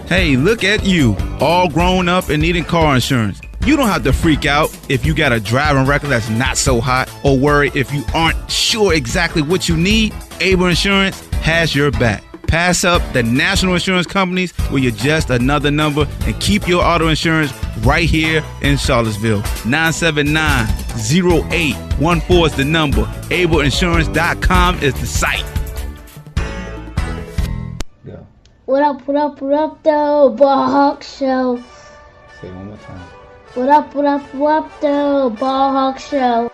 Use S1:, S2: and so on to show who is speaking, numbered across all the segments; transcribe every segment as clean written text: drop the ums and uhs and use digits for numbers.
S1: Hey, look at you, all grown up and needing car insurance. You don't have to freak out if you got a driving record that's not so hot or worry if you aren't sure exactly what you need. Able Insurance has your back. Pass up the national insurance companies where you're just another number and keep your auto insurance right here in Charlottesville. 979-0814 is the number. AbleInsurance.com is the site.
S2: Go.
S3: What up, though, BallHawk Show.
S2: Say it one more time.
S3: What up, though, BallHawk Show.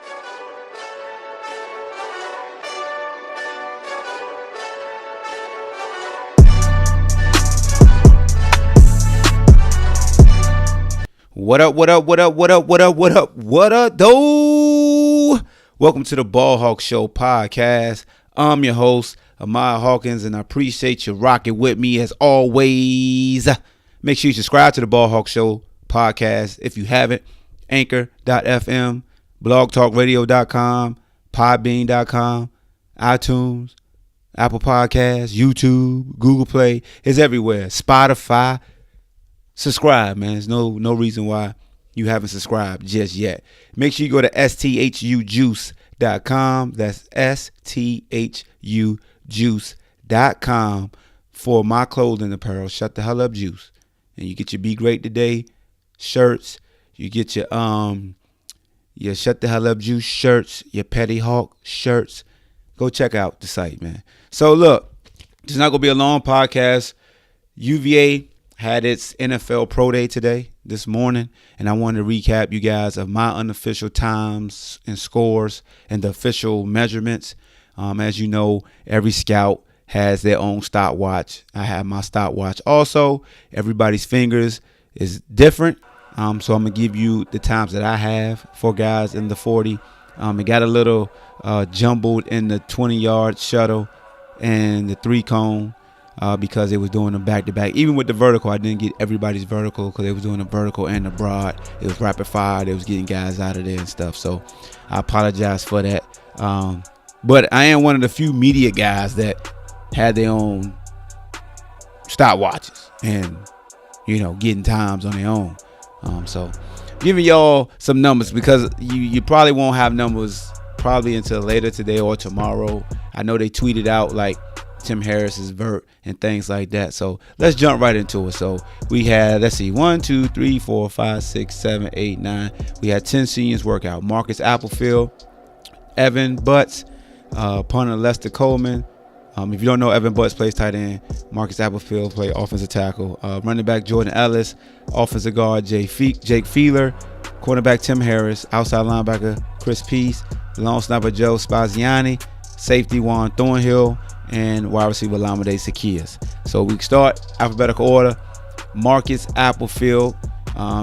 S1: What up, though? Welcome to the BallHawk Show podcast. I'm your host, Amaya Hawkins, and I appreciate you rocking with me as always. Make sure you subscribe to the BallHawk Show podcast if you haven't. Anchor.fm, BlogTalkRadio.com, PodBean.com, iTunes, Apple Podcasts, YouTube, Google Play. It's everywhere. Spotify. Subscribe, man. There's no reason why you haven't subscribed just yet. Make sure you go to sthujuice.com. That's sthujuice.com for my clothing apparel. Shut the hell up, juice. And you get your Be Great Today shirts. You get your Shut the Hell Up Juice shirts, your Petty Hawk shirts. Go check out the site, man. So look, it's not gonna be a long podcast. UVA had its NFL Pro Day this morning, and I wanted to recap you guys of my unofficial times and scores and the official measurements. As you know, every scout has their own stopwatch. I have my stopwatch. Also, everybody's fingers is different, so I'm gonna give you the times that I have for guys in the 40. It got a little jumbled in the 20-yard shuttle and the 3-cone. Because they was doing them back to back. Even with the vertical, I didn't get everybody's vertical because they was doing the vertical and the broad. It was rapid fire. They was getting guys out of there and stuff. So I apologize for that. But I am one of the few media guys that had their own stopwatches and, getting times on their own. So giving y'all some numbers because you probably won't have numbers probably until later today or tomorrow. I know they tweeted out like Tim Harris's vert and things like that. So let's jump right into it. So we had, 1, 2, 3, 4, 5, 6, 7, 8, 9. We had 10 seniors work out. Marcus Applefield, Evan Butts, punter Lester Coleman. If you don't know, Evan Butts plays tight end. Marcus Applefield plays offensive tackle. Running back Jordan Ellis, offensive guard Jake Feeler, cornerback Tim Harris, outside linebacker Chris Peace, long snapper Joe Spaziani, safety Juan Thornhill, and wide receiver Lamade Zacchaeus. So we start alphabetical order. Marcus Applefield,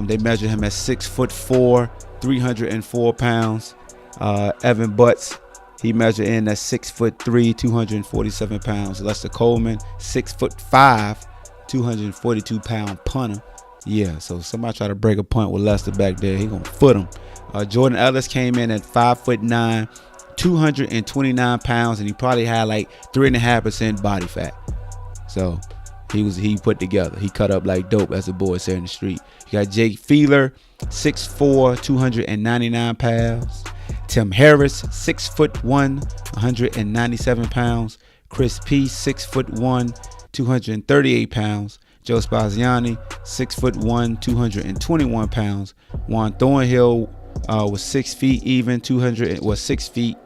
S1: they measured him at 6'4", 304 pounds. Evan Butts, he measured in at 6'3", 247 pounds. Lester Coleman, 6'5", 242 pound punter. Yeah, so somebody try to break a punt with Lester back there, he gonna foot him. Jordan Ellis came in at 5'9", 229 pounds, and he probably had like 3.5% body fat. So he put together. He cut up like dope, as the boys say in the street. You got Jake Feeler, 6'4", 299 pounds. Tim Harris, 6'1", 197 pounds. Chris Peace, 6'1", 238 pounds. Joe Spaziani, 6'1", 221 pounds. Juan Thornhill was 6 feet even, 6 feet,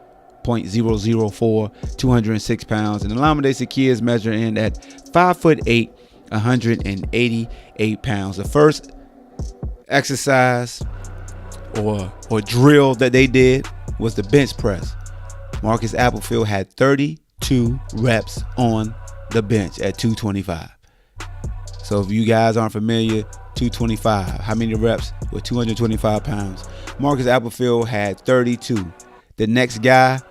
S1: 0.004, 206 pounds. And the Lamade Zacchaeus measure in at 5'8", 188 pounds. The first exercise or drill that they did was the bench press. Marcus Applefield had 32 reps on the bench at 225. So if you guys aren't familiar, 225, how many reps with 225 pounds? Marcus Applefield had 32. The next guy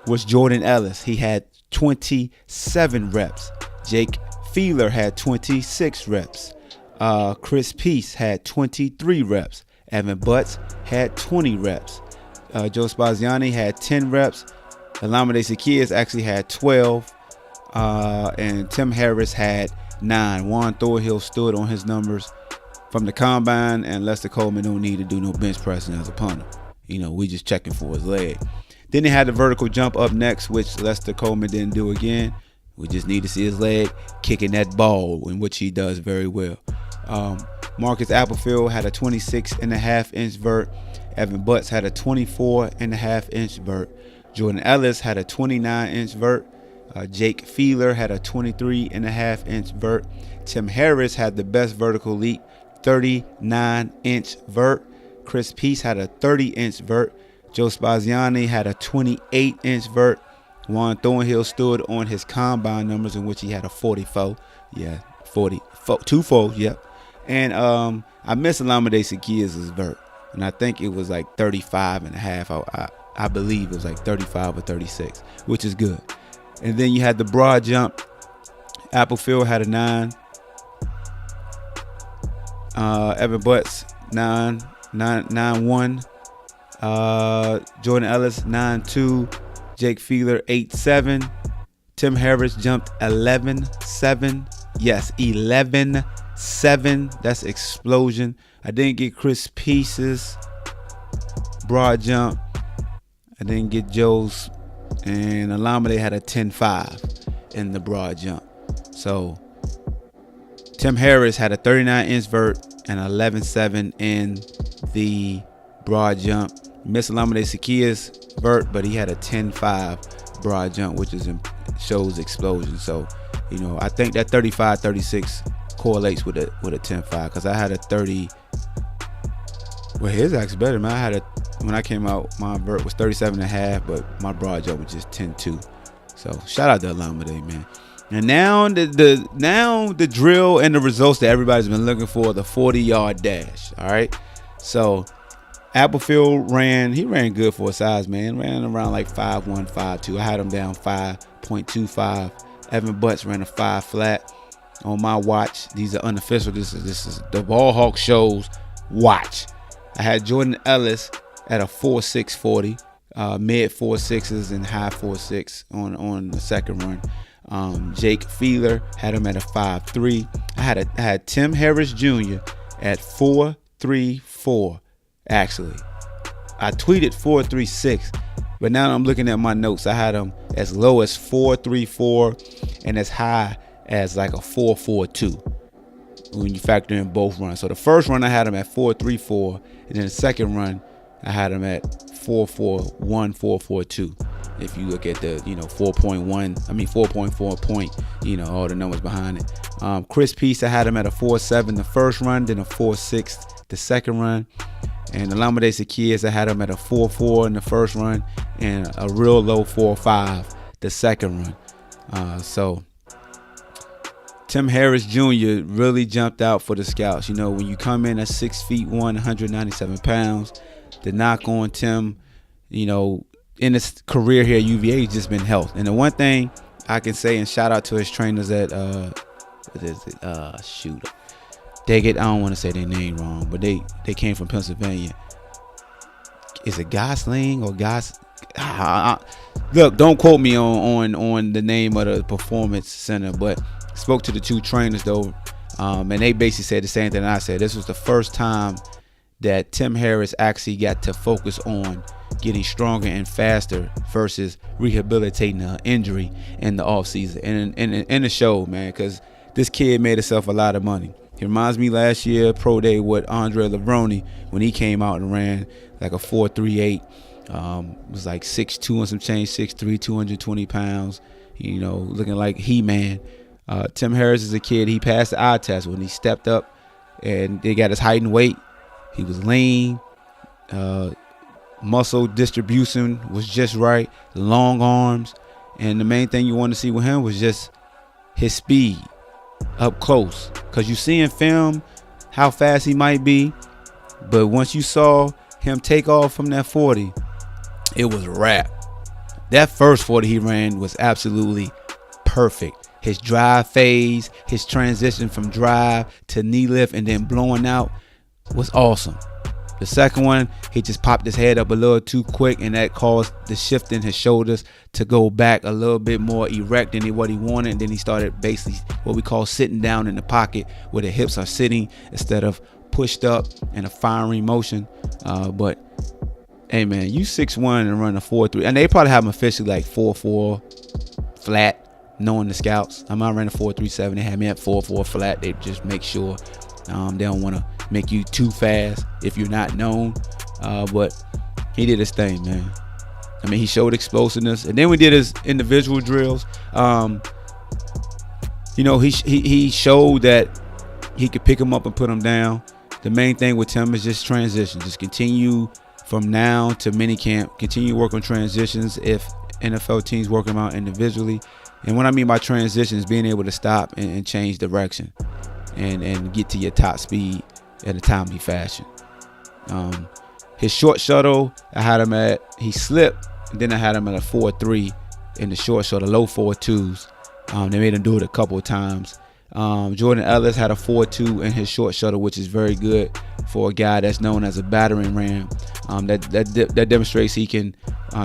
S1: was Jordan Ellis. He had 27 reps. Jake Feeler had 26 reps. Chris Peace had 23 reps. Evan Butts had 20 reps. Joe Spaziani had 10 reps. Lamade Zacchaeus actually had 12. and Tim Harris had 9. Juan Thornhill stood on his numbers from the combine, and Lester Coleman don't need to do no bench pressing as a punter. We just checking for his leg. Then they had the vertical jump up next, which Lester Coleman didn't do again. We just need to see his leg kicking that ball, in which he does very well. Marcus Applefield had a 26.5-inch vert. Evan Butts had a 24.5-inch vert. Jordan Ellis had a 29-inch vert. Jake Feeler had a 23.5-inch vert. Tim Harris had the best vertical leap, 39-inch vert. Chris Peace had a 30-inch vert. Joe Spaziani had a 28-inch vert. Juan Thornhill stood on his combine numbers, in which he had a 44. Yeah, 24, yep. And I missed Olamide Sakia's vert, and I think it was like 35.5. I believe it was like 35 or 36, which is good. And then you had the broad jump. Applefield had a 9. Evan Butts 9.1. Jordan Ellis 9.2. Jake Feeler 8.7. Tim Harris jumped 11.7. Yes, 11.7. That's explosion. I didn't get Chris Peace's broad jump. I didn't get Joe's, and Olamide had a 10.5 in the broad jump. So Tim Harris had a 39-inch vert and 11.7 in the broad jump. Missed Olamide Sakia's vert, but he had a 10.5 broad jump, which shows explosion. So, I think that 35-36 correlates with a 10.5, because I had a 30. Well, his actually better, man. When I came out, my vert was 37.5, but my broad jump was just 10.2. So shout out to Olamide, man. And now the drill and the results that everybody's been looking for, the 40-yard dash. All right. So Applefield ran good for a size, man. Ran around like 5'1", 5'2". I had him down 5.25. Evan Butts ran a 5 flat on my watch. These are unofficial. This is the BallHawk Show's watch. I had Jordan Ellis at a 4.6 40, mid 4.6s and high 4.6 on the second run. Jake Feeler had him at a 5.3. I had Tim Harris Jr. at 4.34. Actually, I tweeted 4.36, but now I'm looking at my notes. I had him as low as 4.34 and as high as like a 4.42 when you factor in both runs. So the first run I had him at 4.34, and then the second run I had him at 4.41, 4.42. If you look at the 4.4 point, all the numbers behind it. Chris Peace, I had him at a 4.7 the first run, then a 4.6 the second run. And Olamide Sakia's, I had him at a 4.4 in the first run and a real low 4.5 the second run. So Tim Harris Jr. really jumped out for the scouts. When you come in at 6'1", 197 pounds, the knock on Tim, in his career here at UVA, has just been health. And the one thing I can say, and shout out to his trainers at I don't want to say their name wrong, but they came from Pennsylvania. Is it Gosling or look, don't quote me on the name of the performance center, but spoke to the two trainers though, and they basically said the same thing I said. This was the first time that Tim Harris actually got to focus on getting stronger and faster versus rehabilitating an injury in the offseason and in the show, man, because this kid made himself a lot of money. He reminds me last year, pro day, with Andre Levrone when he came out and ran like a 4.38. Was like 6'2" and some change, 6'3", 220 pounds, looking like He-Man. Tim Harris is a kid. He passed the eye test when he stepped up and they got his height and weight. He was lean. Muscle distribution was just right. Long arms. And the main thing you want to see with him was just his speed up close, because you see in film how fast he might be, but once you saw him take off from that 40, it was a wrap. That first 40 he ran was absolutely perfect. His drive phase, his transition from drive to knee lift and then blowing out was awesome. The second one, he just popped his head up a little too quick, and that caused the shift in his shoulders to go back a little bit more erect than what he wanted. And then he started basically what we call sitting down in the pocket, where the hips are sitting instead of pushed up in a firing motion. But hey man, you 6'1" and run a 4.3, and they probably have him officially like 4.4 flat, knowing the scouts. I ran a 4.37. They had me at 4.4 flat. They just make sure they don't want to make you too fast if you're not known. But he did his thing, man. I mean, he showed explosiveness, and then we did his individual drills. He showed that he could pick him up and put him down. The main thing with him is just transition. Just continue from now to minicamp. Continue to work on transitions if NFL teams work them out individually. And what I mean by transition is being able to stop and change direction and get to your top speed in a timely fashion. His short shuttle, he slipped, and then I had him at a 4.3 in the short shuttle, low 4.2s. They made him do it a couple of times. Jordan Ellis had a 4.2 in his short shuttle, which is very good for a guy that's known as a battering ram. That demonstrates he can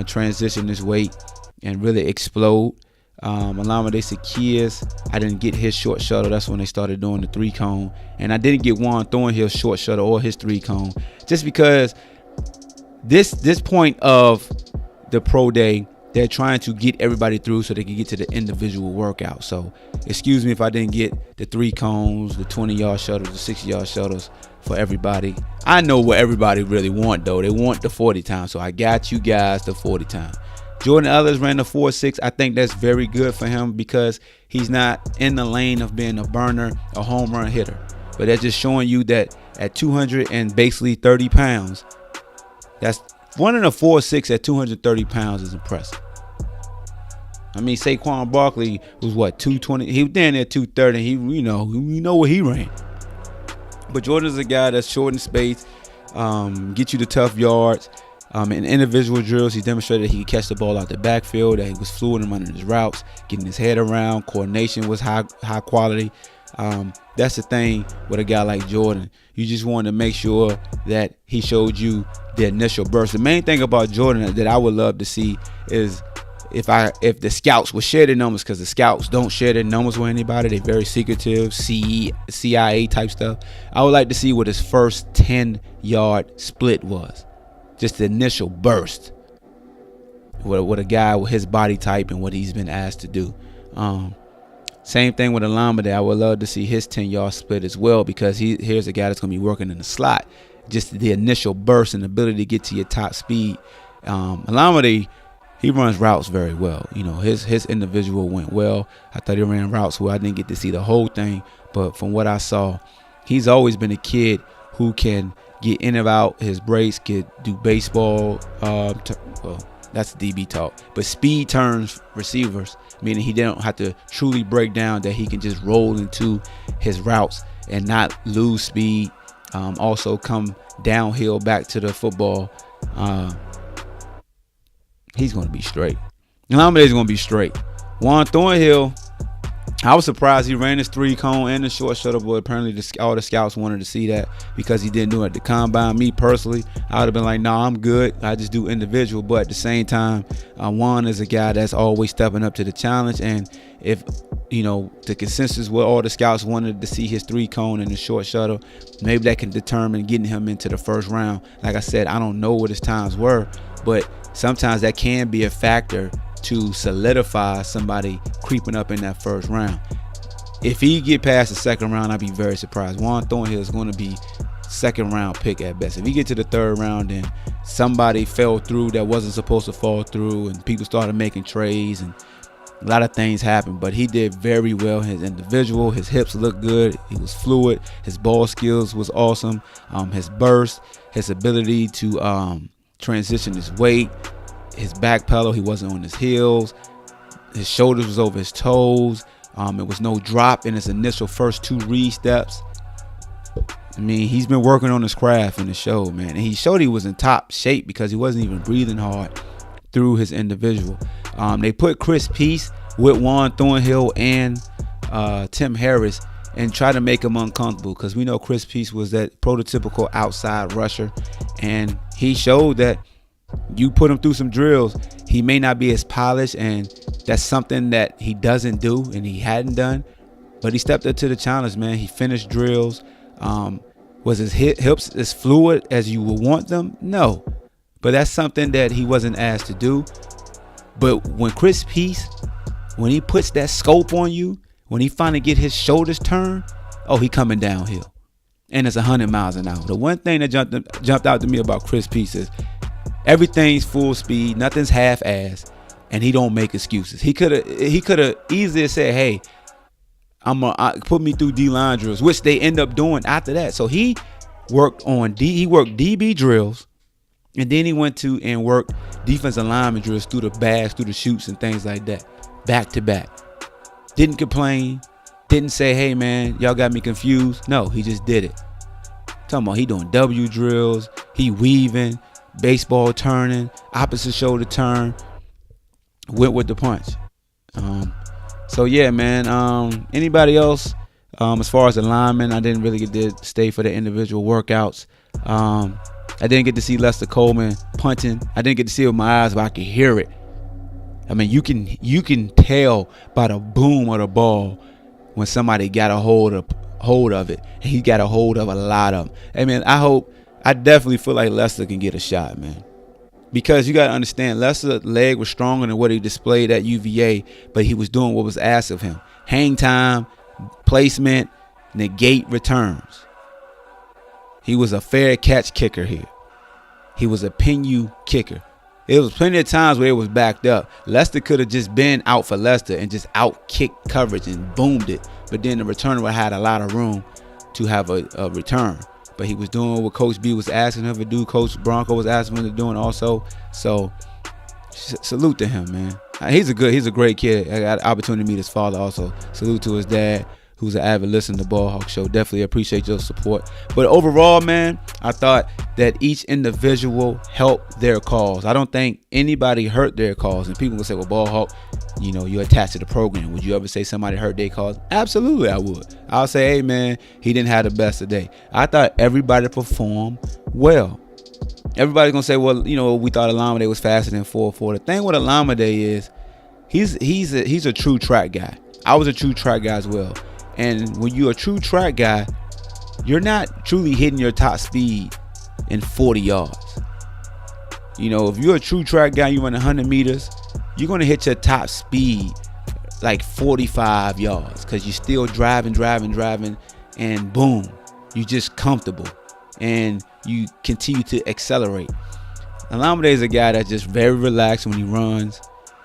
S1: transition his weight and really explode. Olamide Zaccheaus, I didn't get his short shuttle. That's when they started doing the 3-cone, and I didn't get Juan Thornhill's short shuttle or his 3-cone, just because this point of the pro day, they're trying to get everybody through so they can get to the individual workout. So excuse me if I didn't get the 3 cones, the 20-yard shuttles, the 60-yard shuttles for everybody. I know what everybody really want, though. They want the 40 time, so I got you guys the 40 time. Jordan Ellis ran the 4.6. I think that's very good for him because he's not in the lane of being a burner, a home run hitter. But that's just showing you that at 200 and basically 30 pounds, that's running a 4.6 at 230 pounds is impressive. I mean, Saquon Barkley was 220. He was down there 230. We know what he ran. But Jordan's a guy that's short in space, get you the tough yards. In individual drills, he demonstrated that he could catch the ball out the backfield, that he was fluid in running his routes, getting his head around. Coordination was high quality. That's the thing with a guy like Jordan. You just want to make sure that he showed you the initial burst. The main thing about Jordan that I would love to see is if the scouts would share their numbers, because the scouts don't share their numbers with anybody. They're very secretive, CIA type stuff. I would like to see what his first 10-yard split was. Just the initial burst. What a guy with his body type and what he's been asked to do. Same thing with Olamide. I would love to see his 10-yard split as well, because here's a guy that's going to be working in the slot. Just the initial burst and ability to get to your top speed. Olamide, he runs routes very well. His individual went well. I thought he ran routes well. I didn't get to see the whole thing, but from what I saw, he's always been a kid who can get in and out his breaks, do baseball. That's DB talk. But speed turns receivers, meaning he don't have to truly break down, that he can just roll into his routes and not lose speed. Also come downhill back to the football. He's going to be straight. Olamide's going to be straight. Juan Thornhill, I was surprised he ran his 3-cone and the short shuttle, but apparently all the scouts wanted to see that because he didn't do it at the combine. Me personally, I would have been like, nah, I'm good. I just do individual. But at the same time, Juan is a guy that's always stepping up to the challenge. And if, the consensus where all the scouts wanted to see his 3-cone and the short shuttle, maybe that can determine getting him into the first round. Like I said, I don't know what his times were, but sometimes that can be a factor to solidify somebody creeping up in that first round. If he get past the second round, I'd be very surprised. Juan Thornhill is going to be second round pick at best. If he get to the third round and somebody fell through that wasn't supposed to fall through, and people started making trades and a lot of things happened, but he did very well. His individual, his hips looked good. He was fluid. His ball skills was awesome. His burst, his ability to transition his weight, his back pedal, he wasn't on his heels. His shoulders was over his toes. It was no drop in his initial first 2 read steps. I mean, he's been working on his craft in the show, man. And he showed he was in top shape because he wasn't even breathing hard through his individual. They put Chris Peace with Juan Thornhill and Tim Harris and try to make him uncomfortable, because we know Chris Peace was that prototypical outside rusher, and he showed that you put him through some drills, he may not be as polished, and that's something that he doesn't do and he hadn't done, but he stepped up to the challenge, man. He finished drills. Was his hips as fluid as you would want them? No, but that's something that he wasn't asked to do. But when Chris Peace, when he puts that scope on you, when he finally get his shoulders turned, oh, he coming downhill, and it's 100 miles an hour. The one thing that jumped out to me about Chris Peace is everything's full speed, nothing's half-assed, and he don't make excuses. He could have easily said, "Hey, put me through D-line drills," which they end up doing after that. So he worked DB drills, and then he went to and worked defensive lineman drills through the bags, through the chutes, and things like that, back to back. Didn't complain, didn't say, "Hey man, y'all got me confused." No, he just did it. Talking about he doing W drills, he weaving, baseball turning, opposite shoulder turn, went with the punch. So yeah, man. Anybody else? As far as the linemen, I didn't really get to stay for the individual workouts. I didn't get to see Lester Coleman punching. I didn't get to see it with my eyes, but I could hear it. I mean, you can tell by the boom of the ball when somebody got a hold of it, and he got a hold of a lot of them. I mean, I definitely feel like Lester can get a shot, man. Because you got to understand, Lester's leg was stronger than what he displayed at UVA, but he was doing what was asked of him. Hang time, placement, negate returns. He was a fair catch kicker here. He was a pin you kicker. There was plenty of times where it was backed up. Lester could have just been out for Lester and just out kicked coverage and boomed it. But then the returner had a lot of room to have a return. But he was doing what Coach B was asking him to do. Coach Bronco was asking him to do, and also, so salute to him, man. He's a great kid. I got an opportunity to meet his father also. Salute to his dad, who's an avid listener to BallHawk Show. Definitely appreciate your support. But overall, man, I thought that each individual helped their cause. I don't think anybody hurt their cause. And people will say, well, BallHawk, you're attached to the program. Would you ever say somebody hurt their cause? Absolutely, I would. I'll say, hey, man, he didn't have the best today. I thought everybody performed well. Everybody's going to say, well, we thought Alameda was faster than 4.4. The thing with Alameda is he's a true track guy. I was a true track guy as well. And when you're a true track guy, you're not truly hitting your top speed in 40 yards. If you're a true track guy, you run 100 meters, you're going to hit your top speed like 45 yards because you're still driving, and boom, you're just comfortable and you continue to accelerate. Alameda is a guy that's just very relaxed when he runs.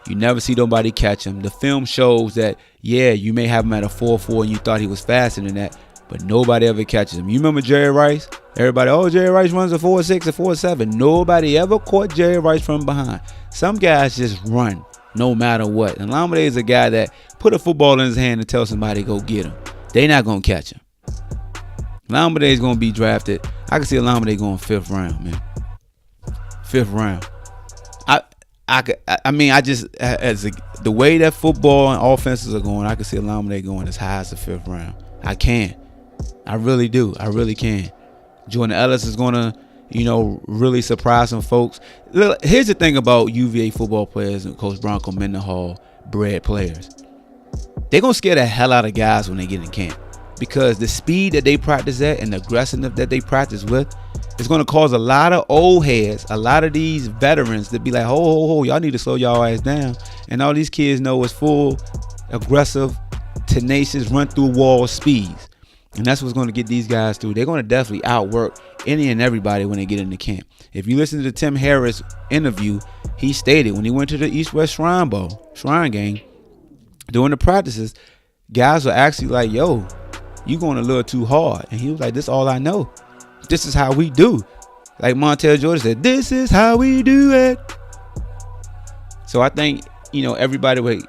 S1: You never see nobody catch him. The film shows that, yeah, you may have him at a 4.4 and you thought he was faster than that, but nobody ever catches him. You remember Jerry Rice? Everybody, Jerry Rice runs a 4.6, a 4.7. Nobody ever caught Jerry Rice from behind. Some guys just run no matter what. And Alameda is a guy that put a football in his hand and tell somebody to go get him. They not going to catch him. Alameda is going to be drafted. I can see Alameda going 5th round, man. 5th round. The way that football and offenses are going, I can see Alameda going as high as the 5th round. I can. I really do. I really can. Jordan Ellis is going to, really surprise some folks. Look, here's the thing about UVA football players and Coach Bronco Mendenhall bred players. They're going to scare the hell out of guys when they get in camp, because the speed that they practice at and the aggressiveness that they practice with is going to cause a lot of old heads, a lot of these veterans to be like, ho, y'all need to slow y'all ass down. And all these kids know it's full, aggressive, tenacious, run through wall speeds. And that's what's going to get these guys through. They're going to definitely outwork any and everybody when they get into camp. If you listen to the Tim Harris interview, he stated when he went to the East-West Shrine game, during the practices, guys were actually like, yo, you going a little too hard. And he was like, this is all I know. This is how we do. Like Montel Jordan said, this is how we do it. So I think, everybody would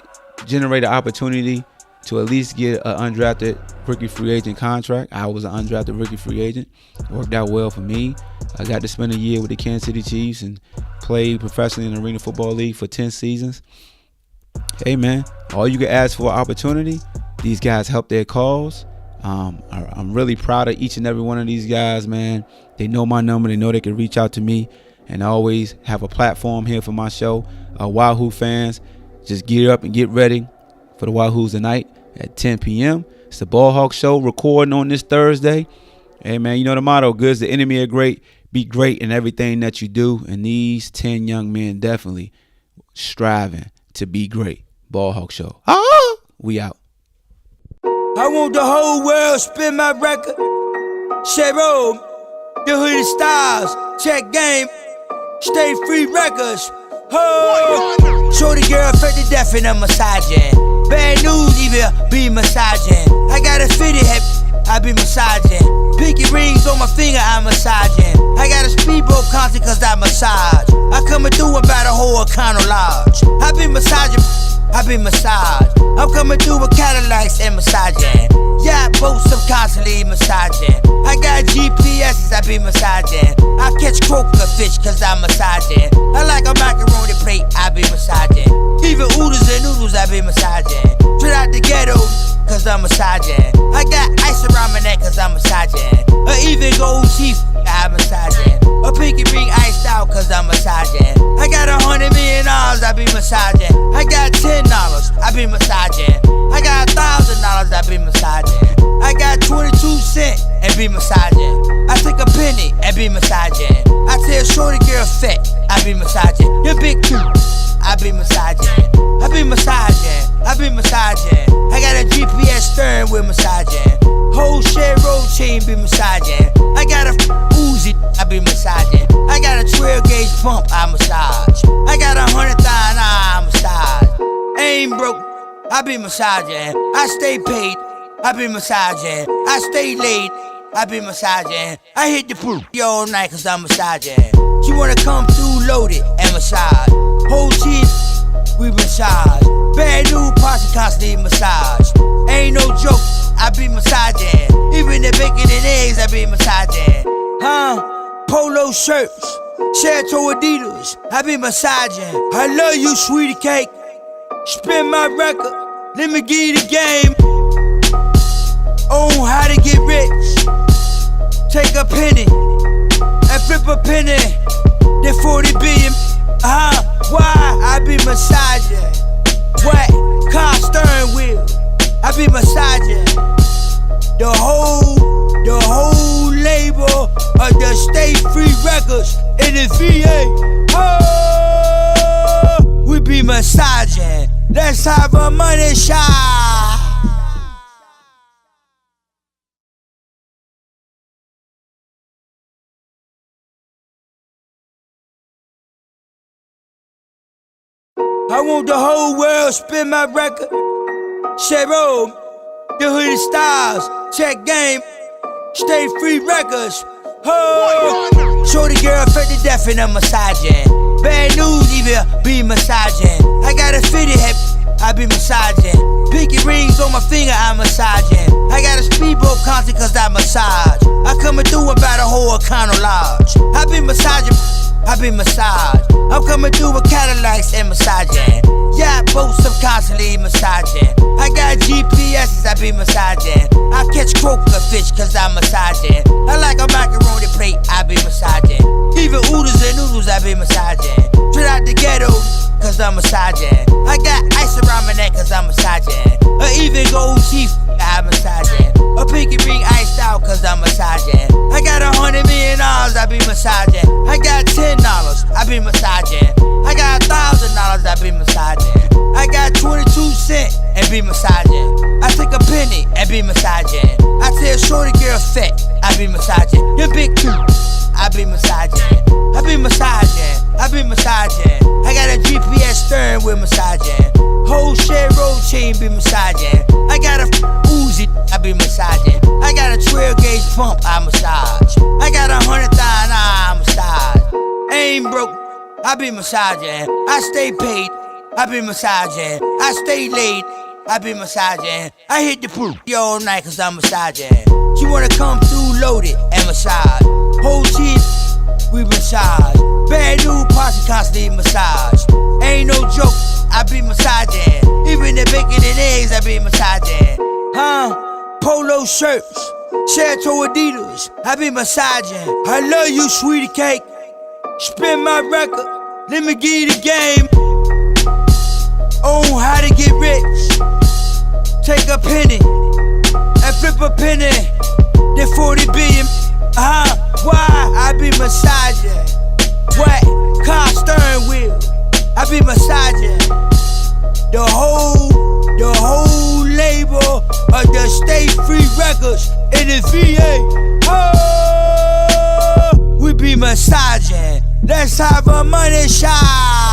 S1: generate an opportunity to at least get an undrafted rookie free agent contract. I was an undrafted rookie free agent. Worked out well for me. I got to spend a year with the Kansas City Chiefs and play professionally in the Arena Football League for 10 seasons. Hey, man, all you can ask for an opportunity. These guys help their cause. I'm really proud of each and every one of these guys, man. They know my number. They know they can reach out to me, and I always have a platform here for my show. Wahoo fans, just gear up and get ready for the Wahoos tonight at 10 p.m. It's the BallHawk Show recording on this Thursday. Hey, man, you know the motto, good as the enemy are great. Be great in everything that you do. And these 10 young men definitely striving to be great. BallHawk Show. We out.
S4: I want the whole world spin my record. Cheryl, the hooded stars, check game, stay free records. Oh, shorty girl fed to death and I'm massaging. Bad news, even be massaging. I got a fitted head, I be massaging. Pinky rings on my finger, I'm massaging. I got a speedboat concert cause I massage. I coming through about a whole Econo Lodge. I be massaging, I be massaged. I'm coming through with Cadillacs and massaging. Yeah, boats I'm constantly massaging. I got GPS's, I be massaging. I catch croaker fish cause I'm massaging. I like a macaroni plate, I be massaging. Even oodles and noodles, I be massaging. Straight out the ghetto, cause I'm massaging. I got ice around my neck cause I'm massaging. Or even gold teeth, I'm massaging. A pinky ring iced out cause I'm massaging. I got $100 million, I be massaging. I got $10, I be massaging. I got $1,000, I be massaging. I got 22 cents and be massaging. I take a penny and be massaging. I tell shorty girl fat, I be massaging. Your big two, I be massaging. I be massaging, I be massaging. I got a GPS steering wheel massaging. Whole share road chain be massaging. I got a Uzi, I be massaging. I got a 12 gauge pump, I massage. I got 100,000, I massage. Ain't broke, I be massaging. I stay paid, I be massaging. I stay late, I be massaging. I hit the pool all night cause I'm massaging. She wanna come through loaded and massage. Whole team, we massage. Bad new posse constantly massage. Ain't no joke, I be massaging. Even the bacon and eggs, I be massaging. Polo shirts, Chateau Adidas, I be massaging. I love you, sweetie cake. Spin my record, let me give you the game. On how to get rich. Take a penny and flip a penny. Then 40 billion. Why? I be massaging. What? Car steering wheel. I be massaging. The whole label of the State Free Records in the VA. Oh, we be massaging. Let's have a money shot. I want the whole world spin my record. Cheryl, the hooded stars, check game, stay free records. Oh, shorty girl fed to death and I'm massaging. Bad news, even be massaging. I got a fitted head, I be massaging. Pinky rings on my finger, I'm massaging. I got a speedboat concert cause I massage. I coming through about a whole Econo Lodge. I be massaging, I be massaged. I'm coming through with Cadillacs and massaging. Yeah, boats I'm constantly massaging. I got GPS's, I be massaging. I catch croaker fish cause I'm massaging. I like a macaroni plate, I be massaging. Even oodles and noodles, I be massaging. Straight out the ghetto, cause I'm massaging. I got ice around my neck cause I'm massaging. Or even gold teeth, I'm massaging. A pinky ring iced out cause I'm massaging. I got $100 million, I be massaging. I got $10, I be massaging. I got $1,000, I be massaging. I got 22 cents and be massaging. I take a penny and be massaging. I tell shorty girl fat, I be massaging. Your big two, I be massaging. I be massaging, I be massaging. I got a GPS steering wheel massaging. Whole share road chain be massaging. I got a Uzi, I be massaging. I got a 12 gauge pump, I massage. I got 100,000, I massage. Ain't broke, I be massaging. I stay paid, I be massaging. I stay late, I be massaging. I hit the pool all night cause I'm massaging. She wanna come through loaded and massage. Whole team, we massage. Bad new posse constantly massage. Ain't no joke, I be massaging. Even the bacon and eggs, I be massaging. polo shirts, Chateau Adidas, I be massaging. I love you, sweetie cake. Spin my record, let me give you the game. On how to get rich. Take a penny and flip a penny. Then 40 billion. Why? I be massaging. What? Car steering wheel. I be massaging. The whole label of the State Free Records in the VA. Oh, we be massaging. Let's have a money shot.